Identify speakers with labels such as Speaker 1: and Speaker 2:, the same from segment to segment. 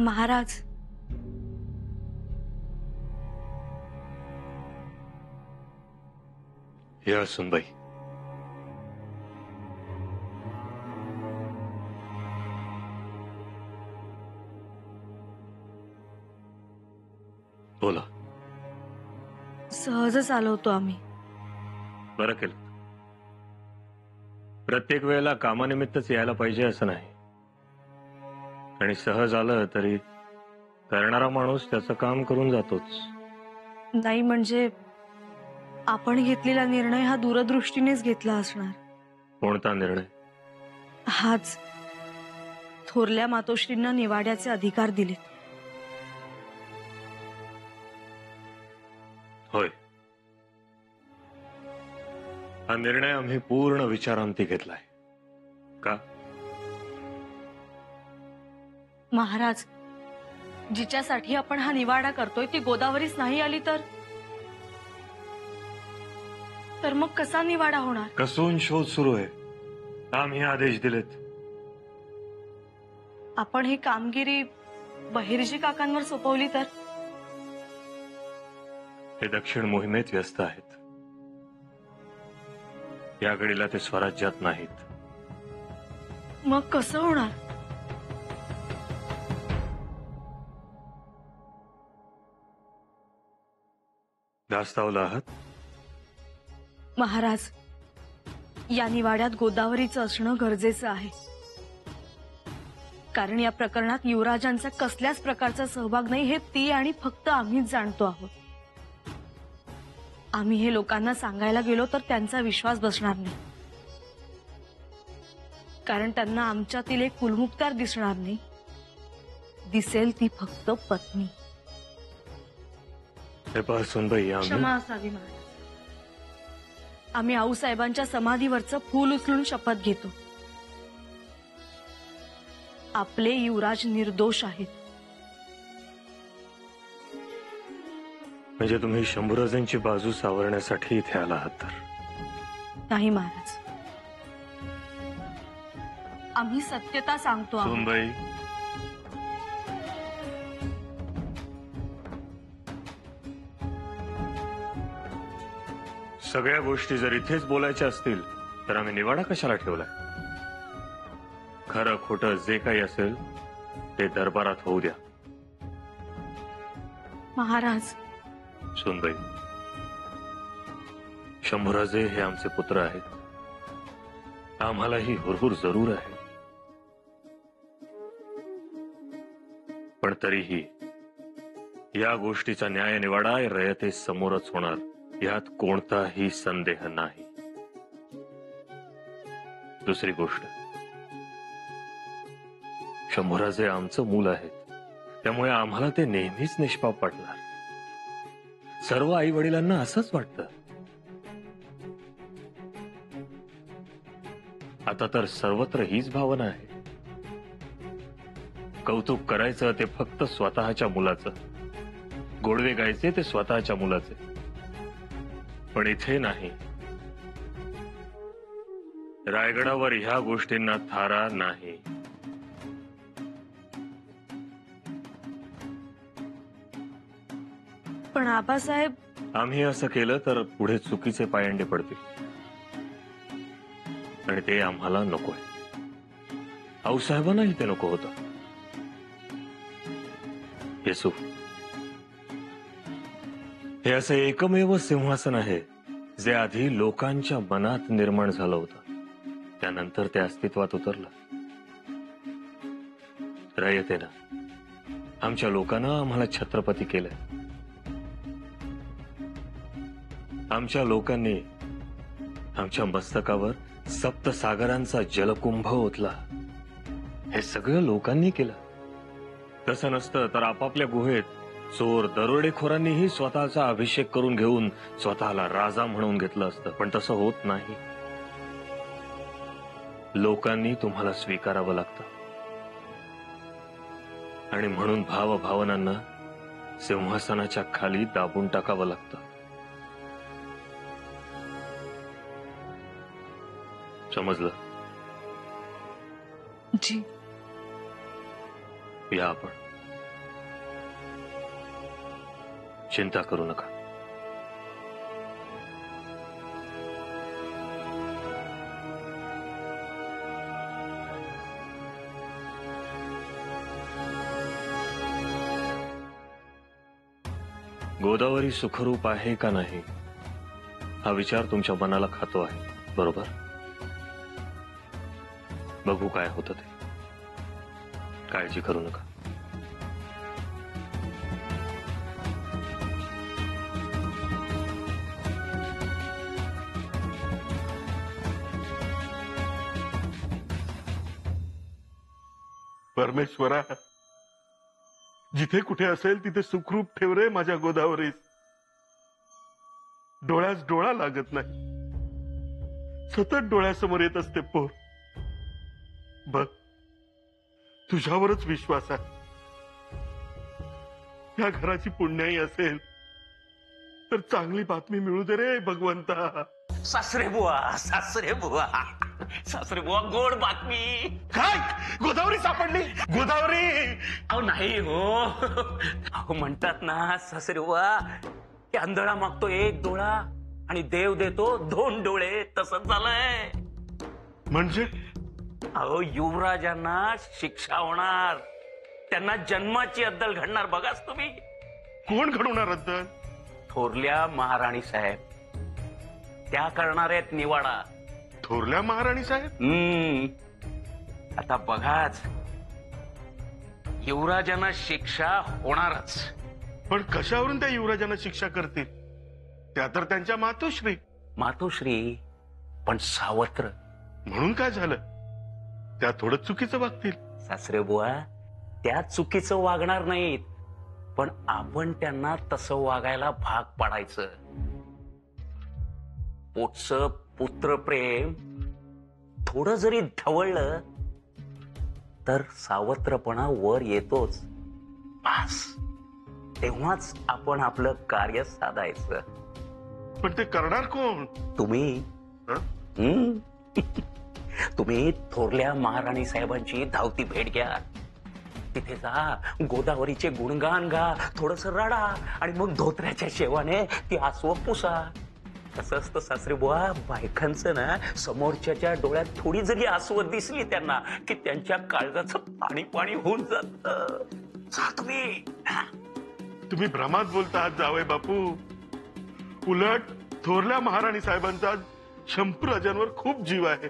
Speaker 1: महाराज,
Speaker 2: या सुनबाई, बोला.
Speaker 1: सहजच आलो होतो आम्ही.
Speaker 2: बरं केलं. प्रत्येक वेळेला कामानिमित्तच यायला पाहिजे असं नाही, आणि सहज आलं तरी करणारा माणूस त्याचं काम करून जातोच.
Speaker 1: नाही म्हणजे आपण घेतलेला निर्णय हा दूरदृष्टीनेच घेतला असणार.
Speaker 2: कोणता निर्णय?
Speaker 1: हाच, थोरल्या मातोश्रींना निवाड्याचे अधिकार दिलेत.
Speaker 2: होय, हा निर्णय आम्ही पूर्ण विचारांती घेतलाय. का?
Speaker 1: महाराज, जिच्यासाठी आपण हा निवाडा करतोय ती गोदावरीच नाही आली तर मग कसा निवाडा होणार?
Speaker 2: कसून शोध सुरू आहे. आम्ही आदेश दिलेत.
Speaker 1: आपण ही कामगिरी बहिर्जी काकांवर सोपवली तर?
Speaker 2: ते दक्षिण मोहिमेत व्यस्त आहेत. या घडीला ते स्वराज्यात नाहीत.
Speaker 1: मग कसं होणार?
Speaker 2: धास्तावला आहात?
Speaker 1: महाराज, या निवाड्यात गोदावरीचं असणं गरजेचं आहे. कारण या प्रकरणात युवराजांचा कसल्याच प्रकारचा सहभाग नाही हे ती आणि फक्त आम्हीच जाणतो आहोत. आम्ही हे लोकांना सांगायला गेलो तर त्यांचा विश्वास बसणार नाही. कारण त्यांना आमच्यातील एक कुलमुखत्यार दिसणार नाही, दिसेल ती फक्त पत्नी.
Speaker 2: हे पहा सुनबाई,
Speaker 1: क्षमा असावी महाराज. आम्ही आऊसाहेबांच्या समाधीवरचं फूल उचलून शपथ घेतो. आपले युवराज निर्दोष आहेत.
Speaker 2: म्हणजे तुम्ही शंभूराजांची बाजू सावरण्यासाठी इथे आला आहात तर?
Speaker 1: नाही महाराज, आम्ही सत्यता सांगतो आहोत.
Speaker 2: सुनबाई, सगळ्या गोष्टी जर इथेच बोलायच्या असतील तर आम्ही निवाडा कशाला ठेवलाय? खरं खोटं जे काही असेल ते दरबारात होऊ द्या.
Speaker 1: महाराज,
Speaker 2: सुनबाई, शंभूराजे हे आमचे पुत्र आहेत. आम्हालाही हुरहुर जरूर आहे, पण तरीही या गोष्टीचा न्याय निवाडा रयते समोरच होणार यात कोणताही संदेह नाही. दुसरी गोष्ट, शंभूराजे आमचं मूल आहेत, त्यामुळे आम्हाला ते नेहमीच निष्पाप वाटणार. सर्व आई वडिलांना असंच वाटतं. आता तर सर्वत्र हीच भावना आहे. कौतुक करायचं ते फक्त स्वतःच्या मुलाचं, गोडवे गायचे ते स्वतःच्या मुलाचे, पण इथे नाही. रायगडावर ह्या गोष्टींना थारा नाही.
Speaker 1: पण आबासाहेब,
Speaker 2: आम्ही असं केलं तर पुढे चुकीचे पायंडे पडतील, आणि ते आम्हाला नकोय. आऊसाहेबांनाही ते नको होतं. येसू, हे असं एकमेव सिंहासन आहे जे आधी लोकांच्या मनात निर्माण झालं होतं, त्यानंतर ते अस्तित्वात उतरलं. रयतेनं, आमच्या लोकांना आम्हाला छत्रपती केलंय. आमच्या लोकांनी आमच्या मस्तकावर सप्तसागरांचा जलकुंभ ओतला. हे सगळं लोकांनी केलं. तसं नसतं तर आपापल्या गुहेत चोर दरोडेखोरांनीही स्वतःचा अभिषेक करून घेऊन स्वतःला राजा म्हणून घेतलं असतं, पण तसं होत नाही. लोकांनी तुम्हाला स्वीकारावं लागतं, आणि म्हणून भावभावनांना सिंहासनाच्या खाली दाबून टाकावं लागतं. समजलं?
Speaker 1: जी.
Speaker 2: या आपण. चिंता करू नका. गोदावरी सुखरूप आहे का नाही हा विचार तुमच्या मनाला खातो आहे, बरोबर? बघू काय होतं ते. काळजी करू नका.
Speaker 3: परमेश्वरा, जिथे कुठे असेल तिथे सुखरूप ठेव रे माझ्या गोदावरीस. डोळ्यास डोळा लागत नाही, सतत डोळ्यासमोर येत असते पोर. बघ, तुझ्यावरच विश्वास आहे. या घराची पुण्याई असेल तर चांगली बातमी मिळू दे रे भगवंता.
Speaker 4: सासरे बुवा गोड बातमी.
Speaker 3: काय गोदावरी सापडली? गोदावरी?
Speaker 4: अहो नाही हो. अहो म्हणतात ना सासरे बुवा, की आंधळा मागतो एक डोळा आणि देव देतो 2 डोळे. तसंच झालंय.
Speaker 3: म्हणजे
Speaker 4: अहो युवराजांना शिक्षा होणार, त्यांना जन्माची अद्दल घडणार. बघाच तुम्ही.
Speaker 3: कोण घडवणार अद्दल?
Speaker 4: थोरल्या महाराणी साहेब, त्या करणार आहेत निवाडा.
Speaker 3: थोरल्या महाराणी साहेब?
Speaker 4: आता बघाच, युवराजांना शिक्षा होणारच.
Speaker 3: पण कशावरून त्या युवराजांना शिक्षा करतील? त्या तर त्यांच्या
Speaker 4: मातोश्री, पण सावत्र.
Speaker 3: म्हणून काय झालं? त्या थोडं चुकीचं वागतील.
Speaker 4: सासरे बुवा, त्या चुकीचं वागणार नाहीत, पण आपण त्यांना तसं वागायला भाग पाडायचं. पोटचं पुत्रप्रेम थोडं जरी ढवळलं तर सावत्रपणा वर येतोच. बस तेव्हाच आपण आपलं कार्य साधायचं.
Speaker 3: पण ते करणार कोण?
Speaker 4: तुम्ही.
Speaker 3: हं?
Speaker 4: तुम्ही थोरल्या महाराणी साहेबांची धावती भेट घ्या. तिथे जा, गोदावरीचे गुणगान गा, थोडस रडा आणि मग धोत्र्याच्या शेवाने ती आसवं पुसा. कसं असतं सासरे बुवा, बायकांचं ना समोरच्याच्या डोळ्यात थोडी जरी आसवं दिसली त्यांना की त्यांच्या काळजाचं पाणी पाणी होऊन जात.
Speaker 3: तुम्ही भ्रमात बोलता आहात जावई बापू. उलट थोरल्या महाराणी साहेबांचा शंभू राजांवर खूप जीव आहे.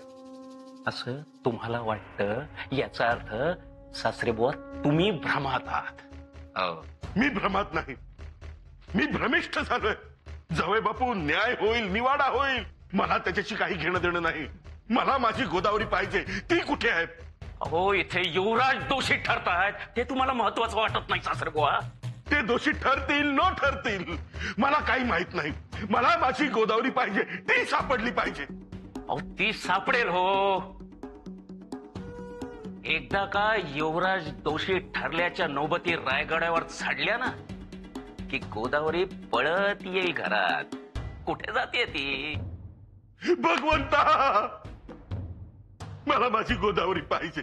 Speaker 4: असं तुम्हाला वाटतं? याचा अर्थ सासरे बुवा तुम्ही भ्रमात आहात.
Speaker 3: मी भ्रमात नाही, मी भ्रमिष्ठ झालोय. जावई बापू, न्याय होईल, निवाडा होईल. मला त्याच्याशी काही घेणं देणं नाही. मला माझी गोदावरी पाहिजे. ती कुठे आहे?
Speaker 4: अहो, इथे युवराज दोषी ठरतायत, ते तुम्हाला महत्वाचं वाटत नाही सासरे बुवा.
Speaker 3: ते दोषी ठरतील न ठरतील मला काही माहित नाही. मला माझी गोदावरी पाहिजे, ती सापडली पाहिजे.
Speaker 4: अहो, ती सापडेल हो. एकदा का युवराज दोषी ठरल्याच्या नौबती रायगडावर चढल्या ना की गोदावरी पळत येईल घरात. कुठे जाते ती?
Speaker 3: भगवंता, मला माझी गोदावरी पाहिजे.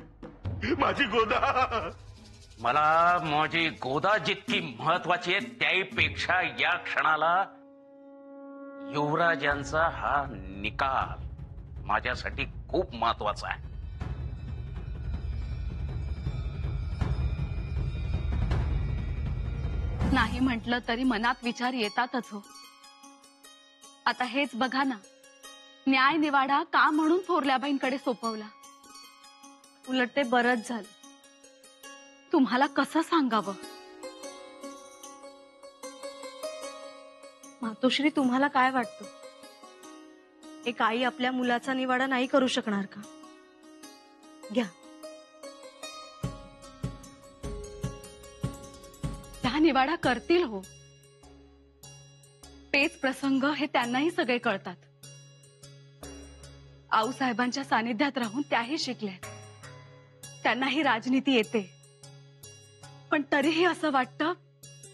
Speaker 3: माझी गोदा.
Speaker 4: मला माझी गोदा जितकी महत्वाची आहे त्याहीपेक्षा या क्षणाला युवराजांचा हा निकाल माझ्यासाठी खूप महत्वाचा आहे.
Speaker 1: नाही म्हटलं तरी मनात विचार येतातच हो. आता हेच बघा ना, न्याय निवाडा का म्हणून थोरल्याबाईंकडे सोपवला. उलट ते बरंच झालं. तुम्हाला कसं सांगावं? मातोश्री, तुम्हाला काय वाटतं? एक आई आपल्या मुलाचा निवाडा नाही करू शकणार का? घ्या, त्या निवाडा करतील हो. पेच प्रसंग हे त्यांनाही सगळे कळतात. आऊसाहेबांच्या सानिध्यात राहून त्याही शिकल्या. त्यांनाही राजनीती येते. पण तरीही असं वाटतं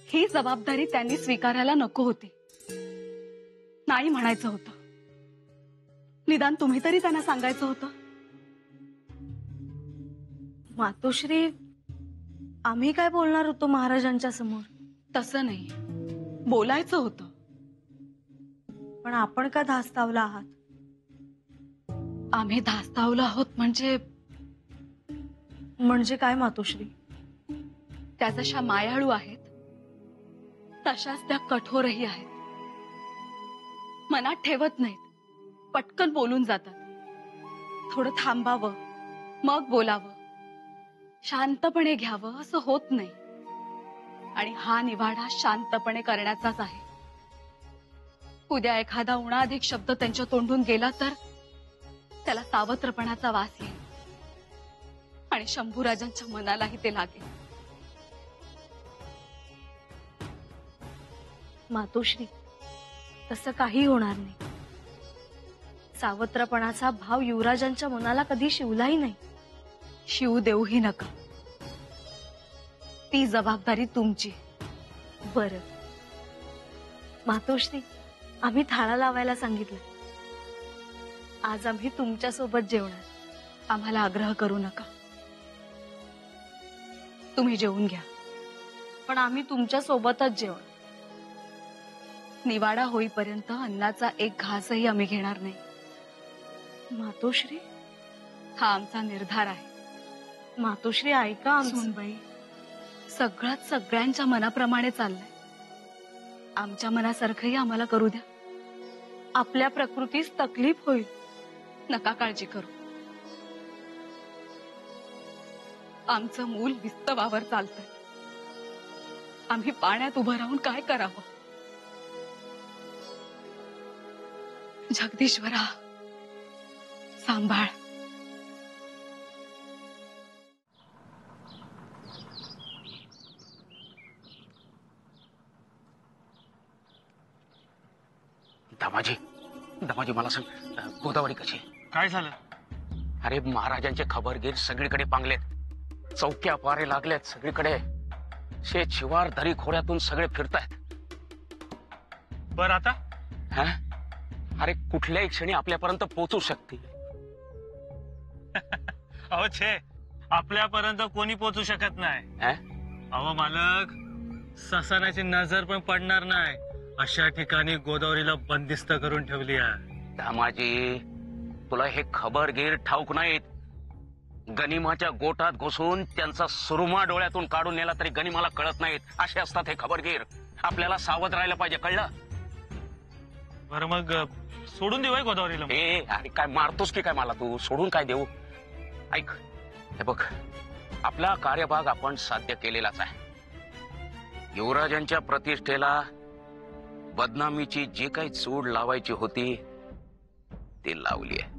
Speaker 1: ही जबाबदारी त्यांनी स्वीकारायला नको होती. नाही म्हणायचं होतं. निदान तुम्ही तरी त्यांना सांगायचं होतं. मातोश्री, आम्ही काय बोलणार होतो महाराजांच्या समोर? तसं नाही. बोलायचं होतं.
Speaker 5: पण आपण का धास्तावला आहात?
Speaker 1: आम्ही धास्तावलो आहोत
Speaker 5: म्हणजे काय मातोश्री?
Speaker 1: त्या जशा मायाळू आहेत तशाच त्या कठोरही आहेत. मनात ठेवत नाहीत, पटकन बोलून जातात. थोडं थांबावं, मग बोलावं, शांतपणे घ्यावं असं होत नाही. आणि हा निवाडा शांतपणे करण्याचाच आहे. उद्या एखादा उणाधिक शब्द त्यांच्या तोंडून गेला तर त्याला सावत्रपणाचा वास येईल आणि शंभूराजांच्या मनालाही ते लागेल.
Speaker 5: मातोश्री, तसं काही होणार नाही. सावत्रपणाचा भाव युवराजांच्या मनाला कधी शिवलाही नाही.
Speaker 1: शिव देऊही नका, ती जबाबदारी तुमची.
Speaker 5: बरं मातोश्री, आम्ही थाळा लावायला सांगितलं. आज आम्ही तुमच्या सोबत जेवणार.
Speaker 1: आम्हाला आग्रह करू नका, तुम्ही जेवून घ्या.
Speaker 5: पण आम्ही तुमच्या सोबतच जेवणार.
Speaker 1: निवाडा होईपर्यंत अन्नाचा एक घासही आम्ही घेणार नाही.
Speaker 5: मातोश्री,
Speaker 1: हा आमचा निर्धार आहे.
Speaker 5: मातोश्री ऐका आमचं.
Speaker 1: सुनबाई, सगळंच सगळ्यांच्या मनाप्रमाणे चाललंय. आमच्या मनासारखंही आम्हाला करू द्या.
Speaker 5: आपल्या प्रकृतीस तकलीफ होईल.
Speaker 1: नका काळजी करू. आमचं मूल विस्तवावर चालतंय. आम्ही पाण्यात उभं राहून काय करावं? जगदीश्वरा, सांभाळ.
Speaker 4: दामाजी मला सांग, गोदावरी कशी?
Speaker 6: काय झालं?
Speaker 4: अरे महाराजांचे खबरगीर सगळीकडे पांगलेत, चौक्या पारे लागलेत सगळीकडे. शेत शिवार दरी खोऱ्यातून सगळे फिरतायत.
Speaker 6: बर आता?
Speaker 4: हा? अरे कुठल्याही क्षणी आपल्यापर्यंत पोहोचू शकतील.
Speaker 6: अहो छे, आपल्यापर्यंत कोणी पोहोचू शकत नाही.
Speaker 4: हा?
Speaker 6: अहो मालक, ससाण्याची नजर पण पडणार नाही अशा ठिकाणी गोदावरीला बंदिस्त करून ठेवली आहे.
Speaker 4: दामाजी, तुला हे खबरगीर ठाऊक नाहीत. गनिमाच्या गोटात घुसून त्यांचा सुरुमा डोळ्यातून काढून नेला तरी गनिमाला कळत नाहीत. असे असतात हे खबरगीर. आपल्याला सावध राहायला पाहिजे, कळलं?
Speaker 6: बरं मग सोडून देऊ गोदावरीला?
Speaker 4: ए अरे काय मारतोस की काय मला तू? सोडून काय देऊ? ऐक, हे बघ, आपला कार्यभाग आपण साध्य केलेलाच आहे. युवराजांच्या प्रतिष्ठेला बदनामीची जी काही चूड लावायची होती ती लावली आहे.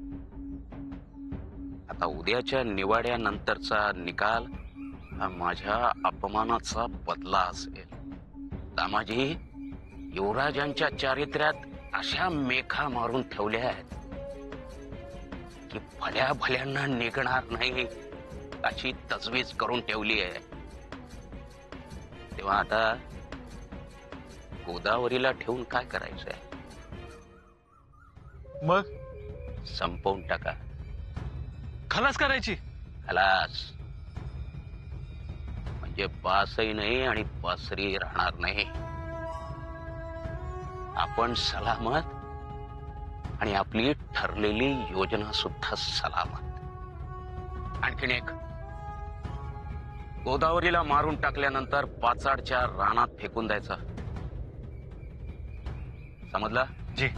Speaker 4: आता उद्याच्या निवाड्यानंतरचा निकाल हा माझ्या अपमानाचा बदला असेल. दामाजी, युवराजांच्या चारित्र्यात अशा मेखा मारून ठेवल्या आहेत की भल्या भल्यांना निघणार नाही अशी तजवीज करून ठेवली आहे. तेव्हा आता गोदावरीला ठेवून काय करायचंय?
Speaker 6: मग
Speaker 4: संपवून टाका.
Speaker 6: खलास करायची?
Speaker 4: खलास म्हणजे बासही नाही आणि बासरी राहणार नाही. आपण सलामत आणि आपली ठरलेली योजना सुद्धा सलामत. आणखीन एक, गोदावरीला मारून टाकल्यानंतर पाचाडच्या रानात फेकून द्यायचा. समजला?
Speaker 6: जी.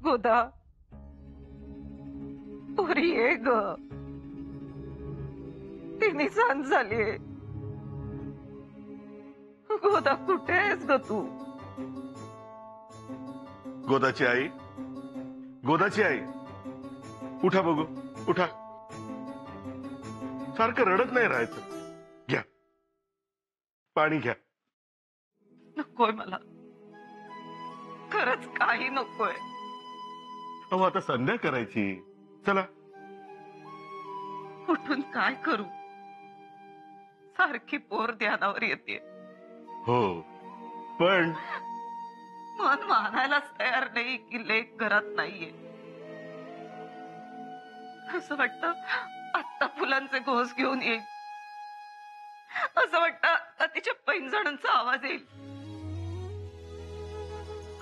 Speaker 7: गोदा, पोरी ये ग. तिने सांज झालीये. गोदा, कुठे आहेस ग तू?
Speaker 3: गोदाची आई, गोदाची आई, उठा बघू, उठा. सारखं रडत नाही राहायचं. घ्या पाणी घ्या.
Speaker 7: नकोय मला, खरंच काही नकोय.
Speaker 3: अहो आता संध्या करायची. चला.
Speaker 7: उठून काय करू? सारखी पोर ध्यानावर येते.
Speaker 3: हो, पण
Speaker 7: मन मानायलाच तयार नाही की लेक घरात नाहीये. असं वाटतं आत्ता फुलांचे घोस घेऊन येईल. असं वाटतं तिच्या पैंजणांचा आवाज येईल.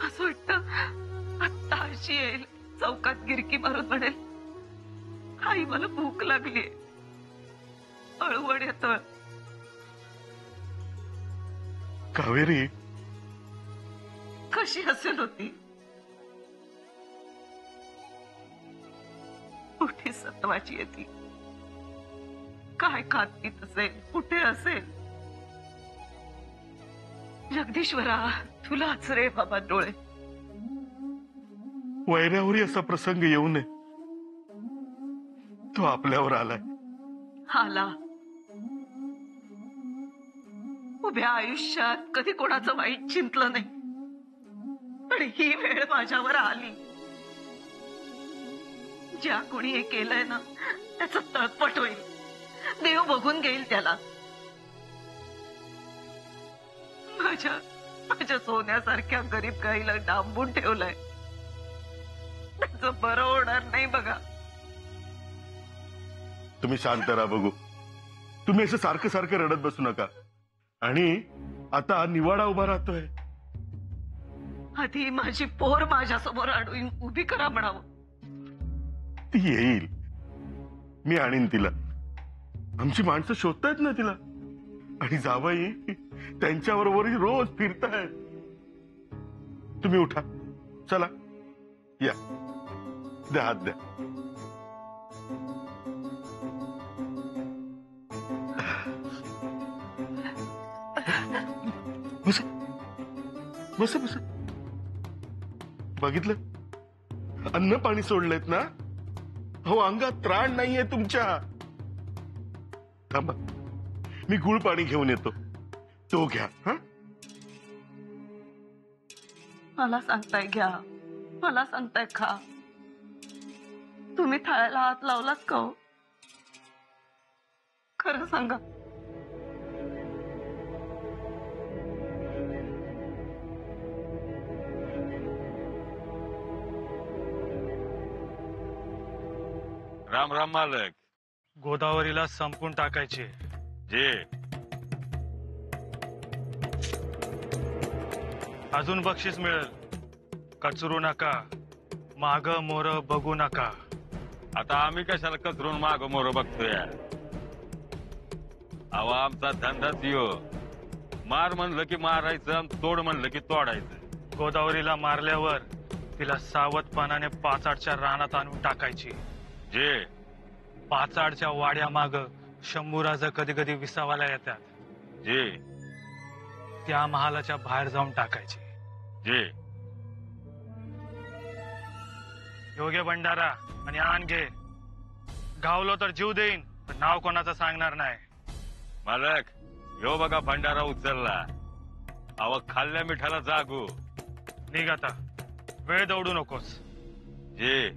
Speaker 7: असं वाटतं आत्ता अशी येईल, चौकात गिरकी मारून म्हणेल, आई मला भूक लागली, अळवड येतळ.
Speaker 3: कावेरी
Speaker 7: कशी असेल होती, कुठे सत्वाची येते, काय खात पीत असेल, कुठे असेल. जगदीश्वरा, तुलाच रे बाबा डोळे.
Speaker 3: वैऱ्यावरी असा प्रसंग येऊ नये, तो आपल्यावर आलाय.
Speaker 7: आला. उभ्या आयुष्यात कधी कोणाचं वाईट चिंतलं नाही, पण ही वेळ माझ्यावर आली. ज्या कोणी हे केलंय ना, त्याचं तळपट होईल. देव बघून घेईल त्याला. माझ्या सोन्यासारख्या गरीब गाईला डांबून ठेवलंय. त्याचं बरं होणार नाही बघा.
Speaker 3: तुम्ही शांत राहा बघू. तुम्ही असं सारखं सारखं रडत बसू नका. आणि आता निवाडा उभा राहतोय.
Speaker 7: आधी माझी पोर माझ्यासमोर अडवून उभी करा म्हणावं.
Speaker 3: ती येईल, मी आणीन तिला. आमची माणसं शोधतायत ना तिला. आणि जावई त्यांच्याबरोबर रोज फिरतायत. तुम्ही उठा, चला या, द्या हात द्या. बस बस बस. बघितलं, अन्न पाणी सोडलेत ना. हो, अंगात त्राण नाहीये तुमच्या. थांबा, मी गुळ पाणी घेऊन येतो, तो घ्या. हा,
Speaker 7: मला सांगताय घ्या, मला सांगताय खा. तुम्ही थाळ्याला हात लावलात का हो? खरं सांगा.
Speaker 8: राम राम मालक.
Speaker 6: गोदावरीला संपून टाकायचे.
Speaker 8: जे
Speaker 6: अजून बक्षीस मिळेल. कचरू नका, माग मोर बघू नका.
Speaker 8: आता आम्ही कशाला कचरून माग मोर बघतोय. अहो, आमचा धंदाच यो. मार म्हणलं की मारायचं, आणि तोड म्हणलं की तोडायचं.
Speaker 6: गोदावरीला मारल्यावर तिला सावधपणाने पाचाडच्या रानात आणून टाकायची.
Speaker 8: जे
Speaker 6: पाचाडच्या वाड्या माग शंभूराज कधी कधी विसावाला येतात.
Speaker 8: जे
Speaker 6: त्या महालाच्या बाहेर जाऊन टाकायचे.
Speaker 8: जे
Speaker 6: योग्य भंडारा आणि आण घे. गावलो तर जीव देईन, पण नाव कोणाचं सांगणार नाही.
Speaker 8: मालक, यो बघा भंडारा उचलला. अव, खाल्ल्या मिठाला जागू.
Speaker 6: निघ आता, वेळ दौडू नकोस.
Speaker 8: जे